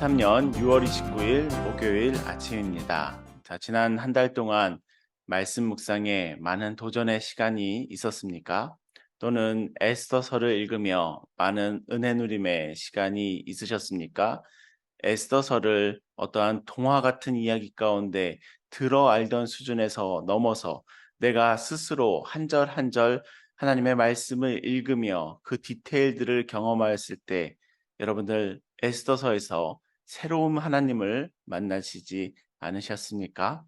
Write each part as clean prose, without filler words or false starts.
2023년 6월 29일 목요일 아침입니다. 자, 지난 한 달 동안 말씀 묵상에 많은 도전의 시간이 있었습니까? 또는 에스더서를 읽으며 많은 은혜 누림의 시간이 있으셨습니까? 에스더서를 어떠한 동화 같은 이야기 가운데 들어 알던 수준에서 넘어서 내가 스스로 한 절 한 절 하나님의 말씀을 읽으며 그 디테일들을 경험하였을 때 여러분들 에스더서에서 새로운 하나님을 만나시지 않으셨습니까?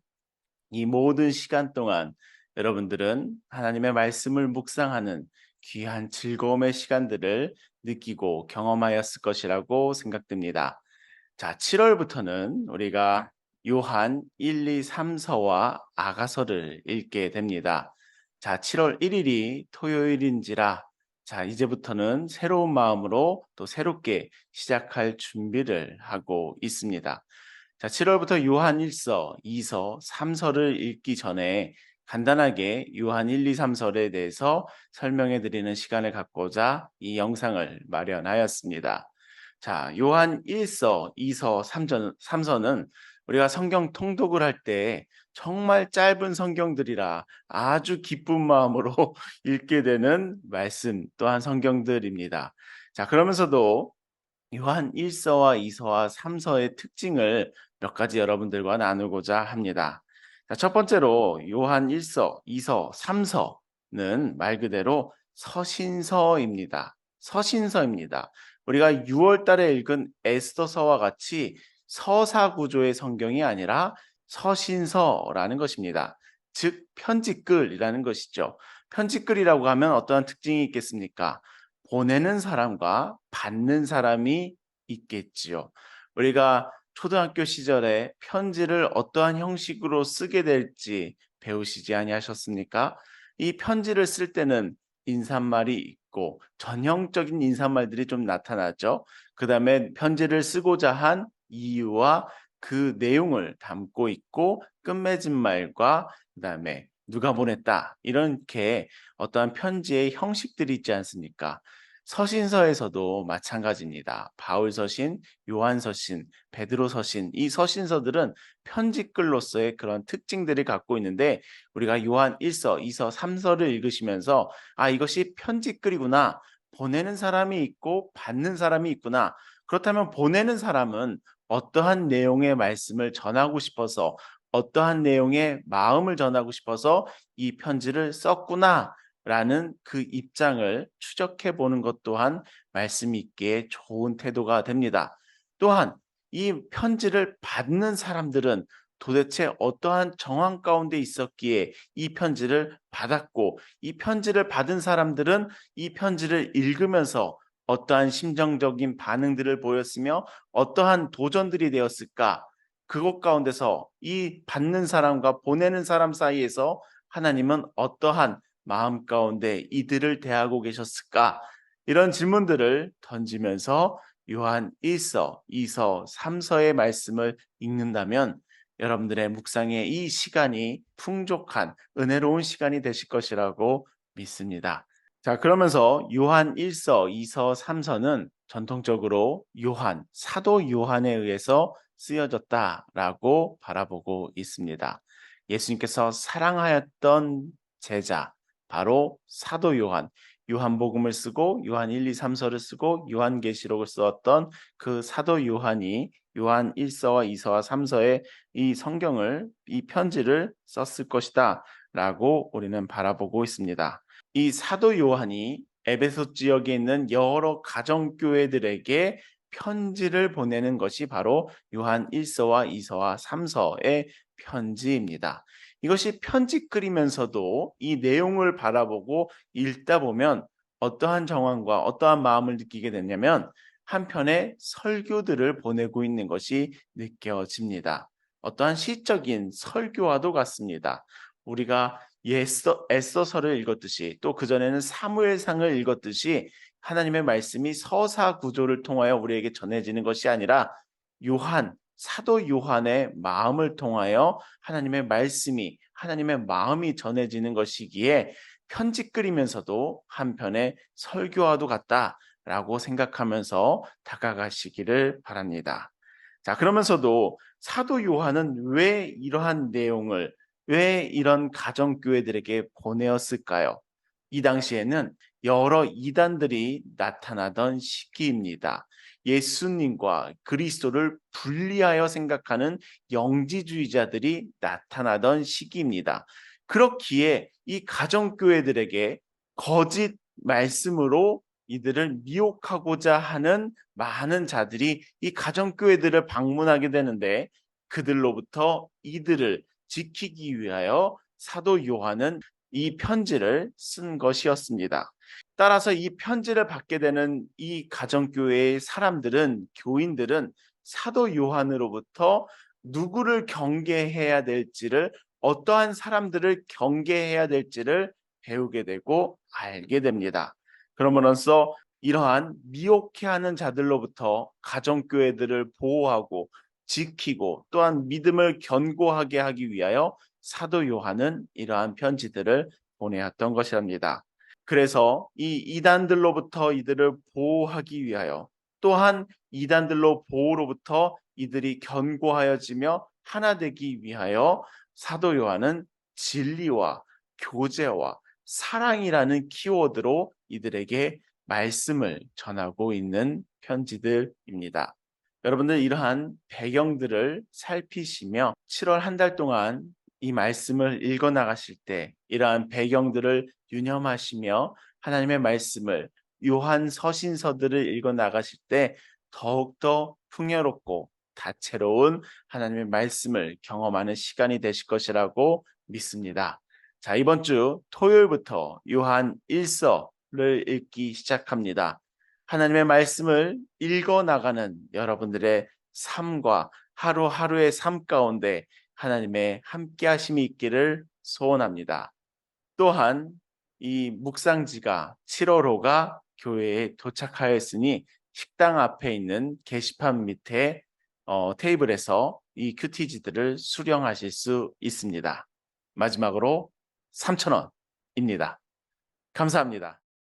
이 모든 시간 동안 여러분들은 하나님의 말씀을 묵상하는 귀한 즐거움의 시간들을 느끼고 경험하였을 것이라고 생각됩니다. 자, 7월부터는 우리가 요한 1, 2, 3서와 아가서를 읽게 됩니다. 자, 7월 1일이 토요일인지라 자, 이제부터는 새로운 마음으로 또 새롭게 시작할 준비를 하고 있습니다. 자, 7월부터 요한 1서, 2서, 3서를 읽기 전에 간단하게 요한 1, 2, 3서에 대해서 설명해 드리는 시간을 갖고자 이 영상을 마련하였습니다. 자, 요한 1서, 2서, 3서는 우리가 성경 통독을 할 때 정말 짧은 성경들이라 아주 기쁜 마음으로 읽게 되는 말씀 또한 성경들입니다. 자, 그러면서도 요한 1서와 2서와 3서의 특징을 몇 가지 여러분들과 나누고자 합니다. 자, 첫 번째로 요한 1서, 2서, 3서는 말 그대로 서신서입니다. 서신서입니다. 우리가 6월 달에 읽은 에스더서와 같이 서사 구조의 성경이 아니라 서신서라는 것입니다. 즉 편지글이라는 것이죠. 편지글이라고 하면 어떠한 특징이 있겠습니까? 보내는 사람과 받는 사람이 있겠지요. 우리가 초등학교 시절에 편지를 어떠한 형식으로 쓰게 될지 배우시지 아니하셨습니까? 이 편지를 쓸 때는 인사말이 있고 전형적인 인사말들이 좀 나타나죠. 그다음에 편지를 쓰고자 한 이유와 그 내용을 담고 있고 끝맺은 말과 그다음에 누가 보냈다 이렇게 어떠한 편지의 형식들이 있지 않습니까? 서신서에서도 마찬가지입니다. 바울 서신, 요한 서신, 베드로 서신, 이 서신서들은 편지글로서의 그런 특징들을 갖고 있는데 우리가 요한 1서, 2서, 3서를 읽으시면서 아, 이것이 편지글이구나. 보내는 사람이 있고 받는 사람이 있구나. 그렇다면 보내는 사람은 어떠한 내용의 말씀을 전하고 싶어서 어떠한 내용의 마음을 전하고 싶어서 이 편지를 썼구나. 라는 그 입장을 추적해 보는 것 또한 말씀 있기에 좋은 태도가 됩니다. 또한 이 편지를 받는 사람들은 도대체 어떠한 정황 가운데 있었기에 이 편지를 받았고 이 편지를 받은 사람들은 이 편지를 읽으면서 어떠한 심정적인 반응들을 보였으며 어떠한 도전들이 되었을까? 그것 가운데서 이 받는 사람과 보내는 사람 사이에서 하나님은 어떠한 마음 가운데 이들을 대하고 계셨을까? 이런 질문들을 던지면서 요한 1서, 2서, 3서의 말씀을 읽는다면 여러분들의 묵상의 이 시간이 풍족한 은혜로운 시간이 되실 것이라고 믿습니다. 자, 그러면서 요한 1서, 2서, 3서는 전통적으로 요한, 사도 요한에 의해서 쓰여졌다라고 바라보고 있습니다. 예수님께서 사랑하였던 제자, 바로 사도 요한, 요한복음을 쓰고 요한 1, 2, 3서를 쓰고 요한계시록을 썼던 그 사도 요한이 요한 1서와 2서와 3서의 이 성경을 이 편지를 썼을 것이다라고 우리는 바라보고 있습니다. 이 사도 요한이 에베소 지역에 있는 여러 가정교회들에게 편지를 보내는 것이 바로 요한 1서와 2서와 3서의 편지입니다. 이것이 편지글이면서도 이 내용을 바라보고 읽다 보면 어떠한 정황과 어떠한 마음을 느끼게 됐냐면 한편의 설교들을 보내고 있는 것이 느껴집니다. 어떠한 시적인 설교와도 같습니다. 우리가 에스더서를 읽었듯이 또 그전에는 사무엘상을 읽었듯이 하나님의 말씀이 서사 구조를 통하여 우리에게 전해지는 것이 아니라 사도 요한의 마음을 통하여 하나님의 말씀이 하나님의 마음이 전해지는 것이기에 편지글이면서도 한편의 설교와도 같다라고 생각하면서 다가가시기를 바랍니다. 자, 그러면서도 사도 요한은 왜 이러한 내용을, 왜 이런 가정교회들에게 보내었을까요? 이 당시에는 여러 이단들이 나타나던 시기입니다. 예수님과 그리스도를 분리하여 생각하는 영지주의자들이 나타나던 시기입니다. 그렇기에 이 가정교회들에게 거짓 말씀으로 이들을 미혹하고자 하는 많은 자들이 이 가정교회들을 방문하게 되는데, 그들로부터 이들을 지키기 위하여 사도 요한은 이 편지를 쓴 것이었습니다. 따라서 이 편지를 받게 되는 이 가정교회의 사람들은, 교인들은 사도 요한으로부터 누구를 경계해야 될지를, 어떠한 사람들을 경계해야 될지를 배우게 되고 알게 됩니다. 그러므로써 이러한 미혹해하는 자들로부터 가정교회들을 보호하고 지키고 또한 믿음을 견고하게 하기 위하여 사도 요한은 이러한 편지들을 보내었던 것이랍니다. 그래서 이 이단들로부터 이들을 보호하기 위하여, 또한 이단들로 보호로부터 이들이 견고하여지며 하나 되기 위하여 사도 요한은 진리와 교제와 사랑이라는 키워드로 이들에게 말씀을 전하고 있는 편지들입니다. 여러분들, 이러한 배경들을 살피시며 7월 한 달 동안 이 말씀을 읽어 나가실 때 이러한 배경들을 유념하시며 하나님의 말씀을, 요한 서신서들을 읽어 나가실 때 더욱더 풍요롭고 다채로운 하나님의 말씀을 경험하는 시간이 되실 것이라고 믿습니다. 자, 이번 주 토요일부터 요한 1서를 읽기 시작합니다. 하나님의 말씀을 읽어 나가는 여러분들의 삶과 하루하루의 삶 가운데 하나님의 함께 하심이 있기를 소원합니다. 또한 이 묵상지가 7월호가 교회에 도착하였으니 식당 앞에 있는 게시판 밑에 테이블에서 이 큐티지들을 수령하실 수 있습니다. 마지막으로 3,000원입니다. 감사합니다.